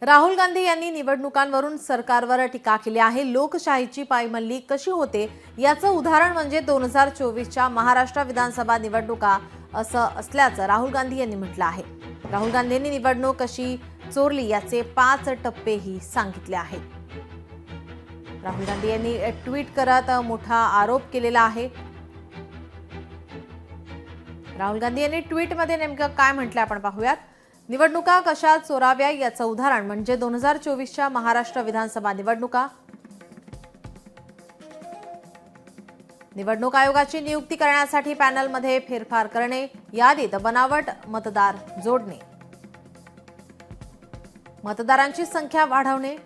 राहुल गांधी यांनी निवडणुकांवरून सरकारवर टीका केली आहे। लोकशाहीची पायमल्ली कशी होते याचं उदाहरण म्हणजे 2024च्या महाराष्ट्र विधानसभा निवडणुका असल्याचं राहुल गांधी यांनी म्हटलं आहे। राहुल गांधींनी निवडणूक कशी चोरली याचे 5 टप्पेही सांगितले आहेत। राहुल गांधी यांनी ट्विट करत मोठा आरोप केलेला आहे। राहुल गांधी यांनी ट्विटमध्ये नेमकं काय म्हटलं आपण पाहूयात। निवडणुका कशा चोराव्या याचं उदाहरण म्हणजे 2024च्या महाराष्ट्र विधानसभा निवडणुका। निवडणूक आयोगाची नियुक्ती करण्यासाठी पॅनलमध्ये फेरफार करणे, यादीत बनावट मतदार जोडणे, मतदारांची संख्या वाढवणे,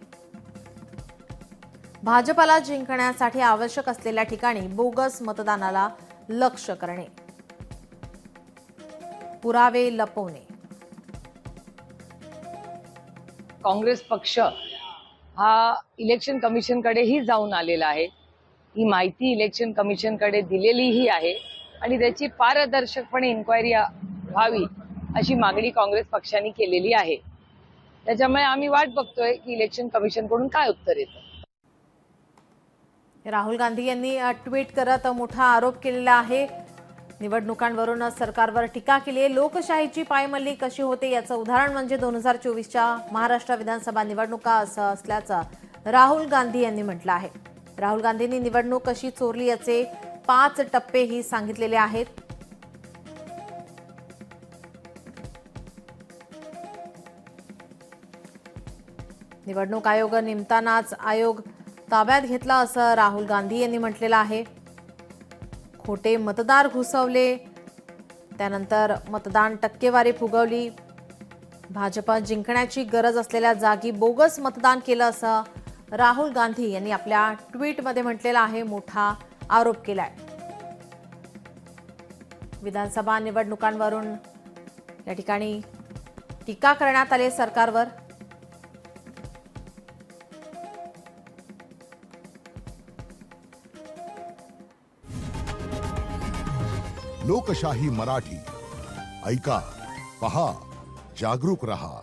भाजपला जिंकण्यासाठी आवश्यक असलेल्या ठिकाणी बोगस मतदानाला लक्ष्य करणे, पुरावे लपवणे। काँग्रेस पक्ष हा इलेक्शन कमिशनकडेही जाऊन आलेला आहे। ही माहिती इलेक्शन कमिशनकडे दिलेलीही आहे आणि त्याची पारदर्शकपणे इन्क्वायरी व्हावी अशी मागणी काँग्रेस पक्षाने केलेली आहे। त्याच्यामुळे आम्ही वाट बघतोय की इलेक्शन कमिशनकडून काय उत्तर येतं। राहुल गांधी यांनी ट्विट करत मोठा आरोप केलेला आहे। निवडणुकांवरून सरकारवर टीका केली आहे। लोकशाहीची पायमल्ली कशी होते याचं उदाहरण म्हणजे 2024च्या महाराष्ट्र विधानसभा निवडणुका असल्याचं राहुल गांधी यांनी म्हटलं आहे। राहुल गांधींनी निवडणूक कशी चोरली याचे 5 टप्पेही सांगितलेले आहेत। निवडणूक आयोग नेमतानाच आयोग ताब्यात घेतला असं राहुल गांधी यांनी म्हटलेलं आहे। खोटे मतदार घुसवले, त्यानंतर मतदान टक्केवारी फुगवली, भाजप जिंकण्याची गरज असलेल्या जागी बोगस मतदान केलं असं राहुल गांधी यांनी आपल्या ट्विटमध्ये म्हटलेलं आहे। मोठा आरोप केलाय। विधानसभा निवडणुकांवरून या ठिकाणी टीका करण्यात आली सरकारवर। लोकशाही मराठी ऐका, पहा, जागरूक रहा।